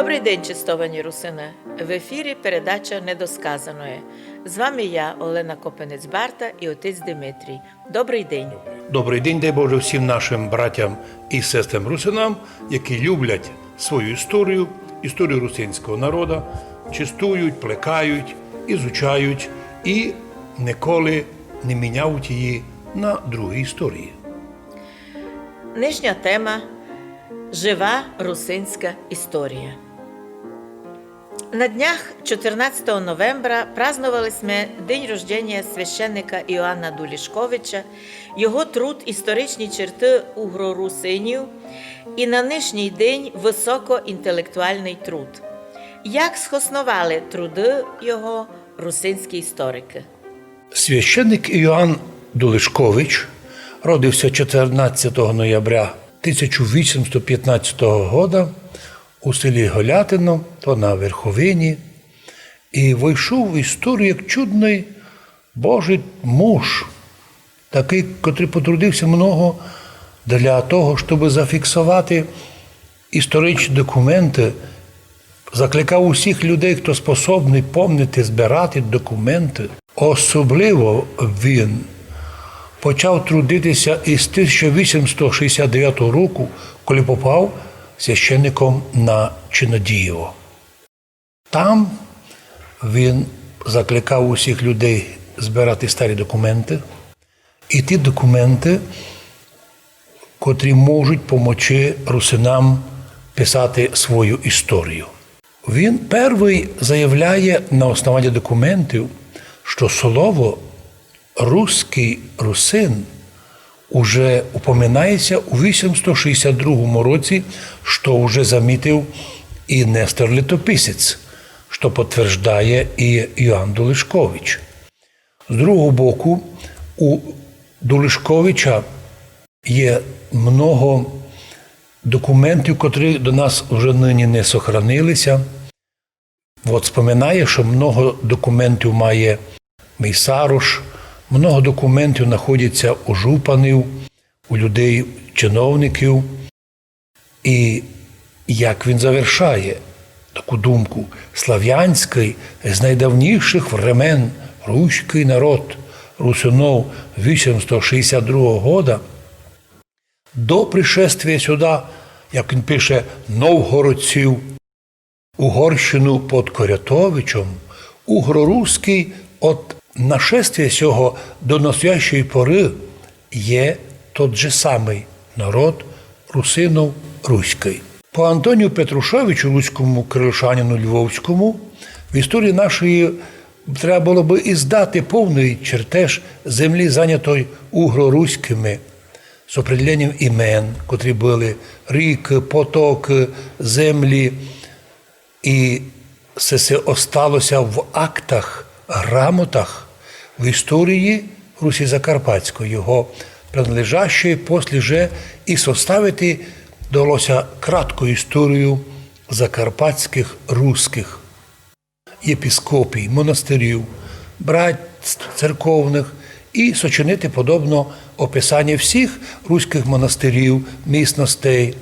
Добрий день, чистовані русини! В ефірі передача «Недосказаноє». З вами я, Олена Копенець-Барта і отець Димитрій. Добрий день! Добрий день, дай Боже, всім нашим братям і сестрам русинам, які люблять свою історію, історію русинського народу, чистують, плекають, ізучають і ніколи не міняють її на другі історії. Нижня тема – жива русинська історія. На днях 14 новembra праздновали ми день рождення священника Іоанна Дулішковича, його труд «Історичні черти угрорусинів» і на нинішній день високоінтелектуальний труд. Як схоснували труди його русинські історики? Священник Іоанн Дулішкович родився 14 ноября 1815 року у селі Голятино, то на Верховині, і вийшов в історію як чудний Божий муж, такий, котрий потрудився много для того, щоб зафіксувати історичні документи, закликав усіх людей, хто способний пам'ятати, збирати документи. Особливо він почав трудитися із 1869 року, коли попав священником на Чинодієво. Там він закликав усіх людей збирати старі документи, і ті документи, котрі можуть допомогти русинам писати свою історію. Він перший заявляє на основанні документів, що слово «русський русин» уже упоминається у 862 році, що вже замітив і Нестор Літописець, що підтверджує і Іоанн Дулішкович. З другого боку, у Дулішковича є много документів, котрі до нас вже нині не сохранилися. От споминає, що много документів має Мейсарош, много документів знаходяться у жупанів, у людей, чиновників. І як він завершає таку думку, слав'янський з найдавніших времен руський народ русинов 862 року до пришествия сюди, як він пише, новгородців, Угорщину під Корятовичем, угроруський от нашествия цього до настоящої пори є тот же самий народ русинов руський. По Антонію Петрушевичу, руському крилишанину львовському, в історії нашої треба було би і здати повний чертеж землі, зайнятої угроруськими, з определенням імен, котрі були ріки, потоки, землі. І це все осталося в актах, грамотах, в історії Русі Закарпатської, його принадлежащої, після же і составити вдалося кратку історію закарпатських русських єпископій, монастирів, братств церковних і сочинити подобно описання всіх руських монастирів, місностей,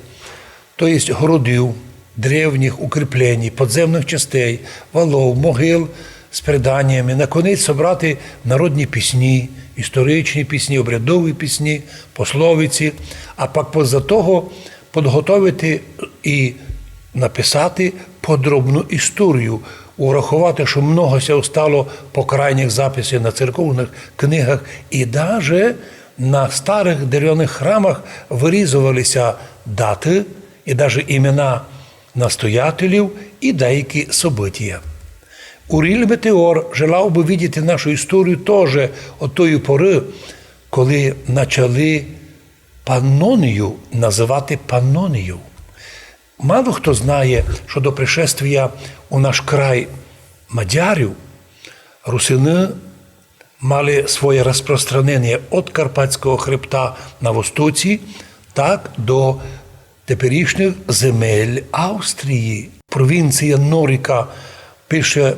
тобто городів, древніх укріплень, підземних частей, валов, могил з преданнями, наконець собрати народні пісні, історичні пісні, обрядові пісні, пословиці, а пак поза того підготовити і написати подробну історію, урахувати, що много ся стало по крайніх записів на церковних книгах, і навіть на старих дерев'яних храмах вирізувалися дати, і навіть імена настоятелів і деякі события. Уріль Метеор желав би видіти нашу історію теж от тої пори, коли почали Паннонію називати Паннонію. Мало хто знає, що до пришествия у наш край мадярів русини мали своє розпространення від Карпатського хребта на востоці, так до теперішніх земель Австрії. Провінція Норіка, пише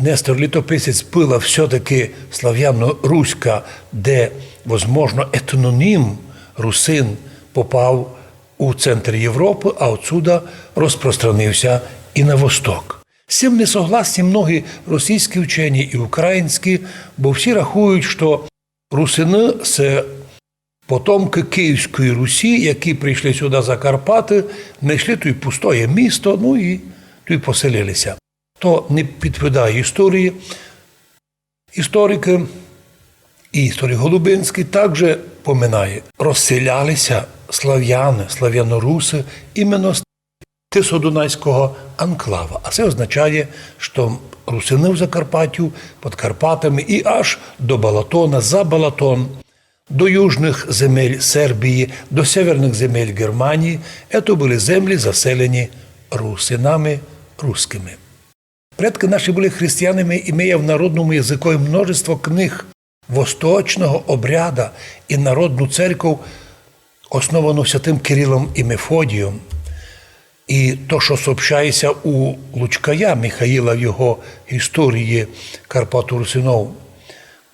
Нестор Літописець, була все-таки слав'яно-руська, де, можливо, етнонім русин попав у центр Європи, а отсюда розпространився і на восток. З цим не согласні многі російські вчені і українські, бо всі рахують, що русини – це потомки Київської Русі, які прийшли сюди за Карпати, знайшли тут пустоє місто, ну і тут поселилися. То не відповідає історії. Історики і історик Голубинський також поминає. Розселялися слав'яни, слав'яноруси іменно з Тисодунайського анклава. А це означає, що русини в Закарпаттю, під Карпатами і аж до Балатона, за Балатон, до южних земель Сербії, до северних земель Германії. Це були землі, заселені русинами русскими. Предки наші були християнами, імея в народному язику множество книг восточного обряда і народну церкву, основану святим Кирилом і Мефодієм. І то, що сообщається у Лучкая Михаїла в його історії Карпату Русинов,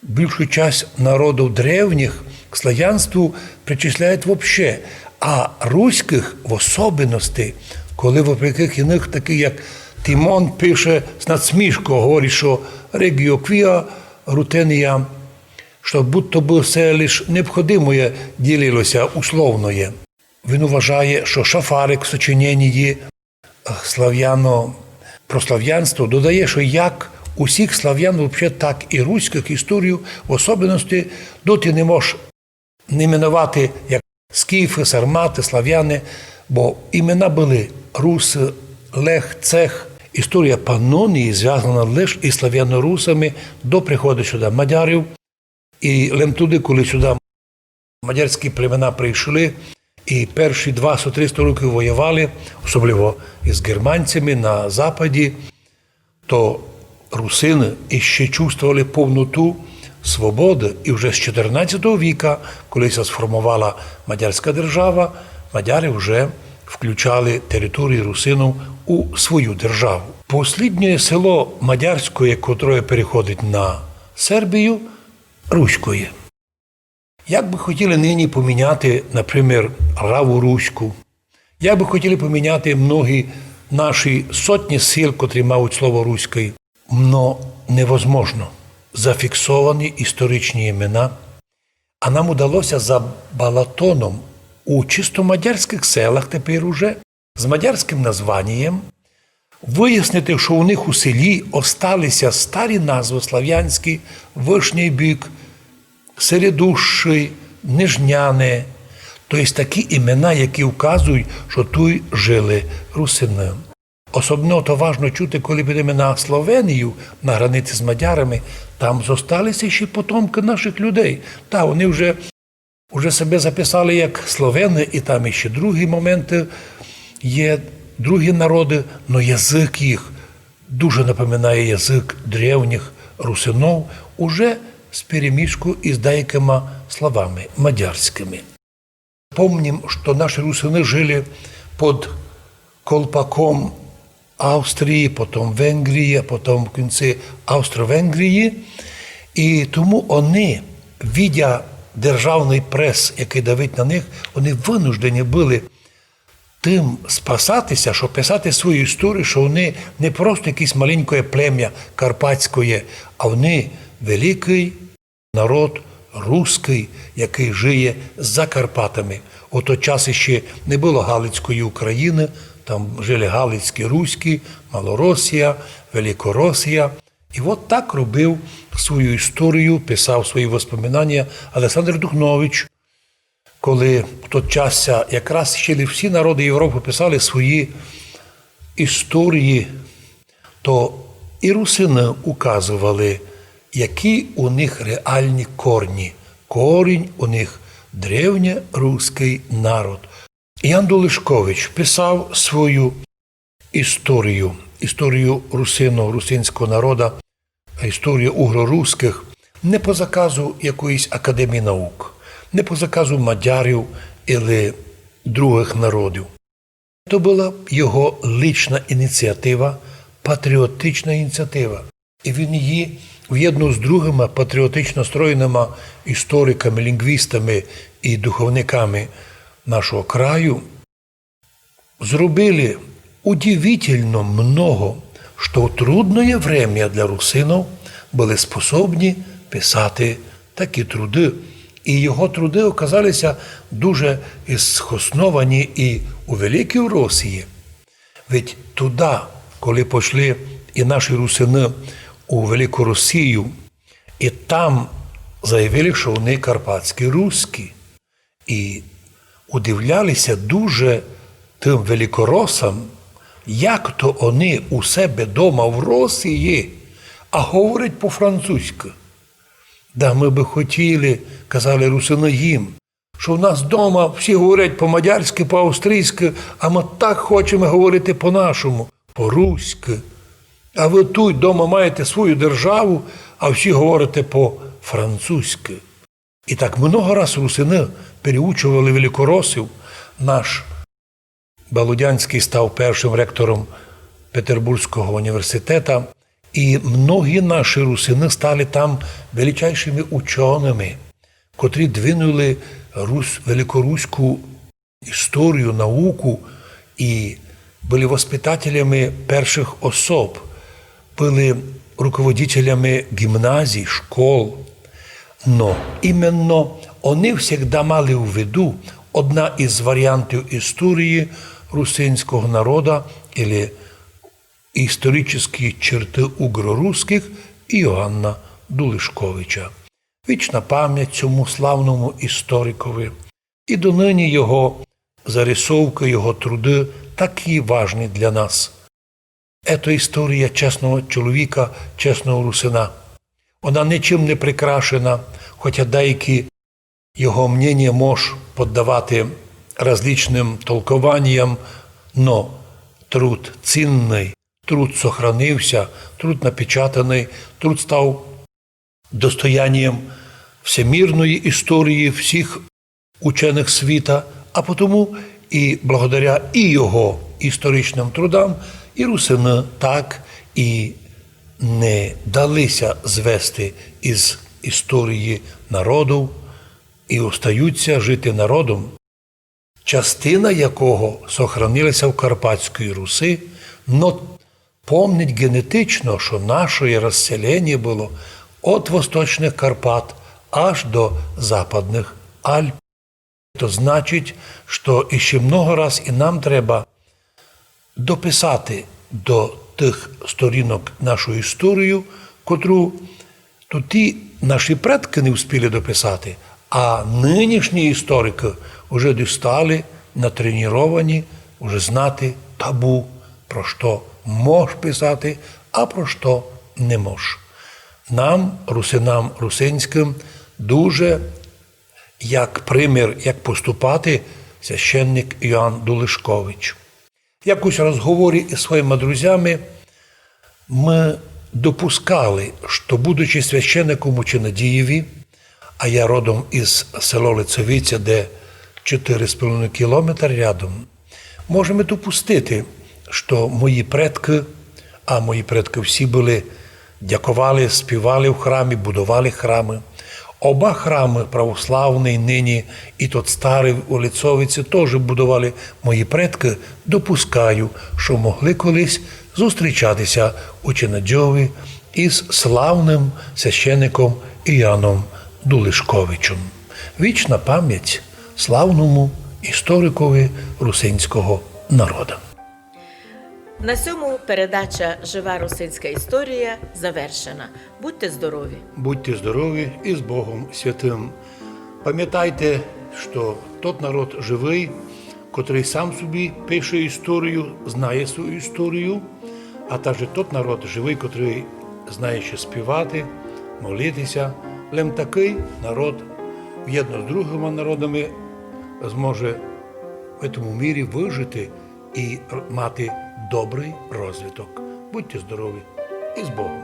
більшу часть народів древніх к славянству причисляють взагалі, а руських в особливості, коли вопреки іних, таких як Тимон пише з надсмішкою, говорить, що регіо квіа рутенія, що будь-то би все лише необхідне ділилося условноє. Він вважає, що Шафарик в сочиненні про слав'янство додає, що як усіх слав'ян, так і руських історію, в особливості, доти не можеш не іменувати як скіфи, сармати, слав'яни, бо імена були руси, лех, цех. Історія Панонії зв'язана лише із слав'янорусами до приходу сюди мадярів. І лише туди, коли сюди мадярські племена прийшли, і перші 200-300 років воювали, особливо із германцями на Западі, то русини іще чувствували повноту свободи. І вже з 14 віка, коли се сформувала мадярська держава, мадяри вже включали територію русинів у свою державу. Посліднє село Мадярське, яке переходить на Сербію, Руське. Як би хотіли нині поміняти, наприклад, Раву Руську, як би хотіли поміняти многі наші сотні сил, котрі мають слово «руський», но невозможно. Зафіксовані історичні імена, а нам удалося за Балатоном у чисто мадярських селах тепер уже з мадярським названням вияснити, що у них у селі осталися старі назви слав'янські, Вишній Бік, Середущий, Нижняне, тобто такі імена, які вказують, що тут жили русини. Особливо то важно чути, коли підемо на Словенію, на границі з мадярами, там зосталися ще потомки наших людей. Та, вони вже себе записали як словени, і там ще другі моменти є, другі народи, але язик їх дуже напоминає язик древніх русинов, уже з перемішку із деякими словами мадярськими. Помним, що наші русини жили під колпаком Австрії, потім Венгрії, потім в кінці Австро-Венгрії. І тому вони, видя державний прес, який давить на них, вони винуждені були тим спасатися, щоб писати свою історію, що вони не просто якесь маленьке плем'я карпатське, а вони великий народ руський, який жиє за Карпатами. У той час ще не було Галицької України, там жили Галицькі, Руські, Малоросія, Великоросія. І от так робив свою історію, писав свої воспоминання Олександр Духнович, коли в той час якраз ще всі народи Європи писали свої історії, то і русини указували, які у них реальні корні. Корінь у них древньоруський народ. Ян Дулишкович писав свою історію русинного, русинського народу, історію угро-руських, не по заказу якоїсь академії наук, не по заказу мадярів або других народів. Це була його лична ініціатива, патріотична ініціатива. І він її в'єднав з другими патріотично настроєними істориками, лінгвістами і духовниками нашого краю зробили удивительно много, що в трудное время для русинов були способні писати такі труди. І його труди оказалися дуже схосновані і у Великій Росії. Ведь туди, коли пішли і наші русини у Велику Росію, і там заявили, що вони карпатські руські. І удивлялися дуже тим великоросам, як то вони у себе дома в Росії, а говорять по-французьки. Да ми би хотіли, казали русини їм, що в нас вдома всі говорять по-мадярськи, по-австрійськи, а ми так хочемо говорити по-нашому, по-руськи. А ви тут вдома маєте свою державу, а всі говорите по-французьки. І так много раз русини переучували великоросів. Наш Балудянський став першим ректором Петербурзького університету, і многі наші русини стали там величайшими ученими, котрі двинули великоруську історію, науку і були воспитателями перших особ, були руководителями гімназій, школ. Но іменно вони завжди мали у виду одна із варіантів історії русинського народу, або історичні черти угро-русських Іоанна Дулишковича. Вічна пам'ять цьому славному історикові. І донині його зарисовки, його труди такі важні для нас. Це історія чесного чоловіка, чесного русина. Вона нічим не прикрашена, хоча деякі його мнення мож піддавати различним толкуванням, но труд цінний, труд сохранився, труд напечатаний, труд став достоянням всемірної історії всіх учених світа, а потому і благодаря і його історичним трудам, і русини так і не далися звести із історії народу і остаються жити народом, частина якого сохранилася в Карпатській Русі, но помнить генетично, що наше розселення було від Восточних Карпат аж до Западних Альп. То значить, що іще много раз і нам треба дописати до тих сторінок нашу історію, котру то ті наші предки не встигли дописати, а нинішні історики вже дістали, натреновані, вже знати табу, про що мож писати, а про що не мож. Нам, русинам русинським, дуже як примір, як поступати священник Іоанн Дулишкович. Якось в розговорі із своїми друзями ми допускали, що, будучи священником у Чинадієві, а я родом із села Лицевиця, де 4,5 кілометри рядом, можемо допустити, що мої предки, а мої предки всі були, дякували, співали в храмі, будували храми. Оба храми православний нині і тот старий у Лицовиці теж будували мої предки, допускаю, що могли колись зустрічатися у Чинадьові із славним священником Іоанном Дулишковичем. Вічна пам'ять славному історикові русинського народу. На цьому передача «Жива русинська історія» завершена. Будьте здорові! Будьте здорові і з Богом Святим. Пам'ятайте, що тот народ живий, котрий сам собі пише історію, знає свою історію, а також тот народ живий, котрий знає ще співати, молитися. Лем такий народ, в'єдно з другими народами, зможе в цьому мірі вижити і мати добрий розвиток. Будьте здорові і з Богом!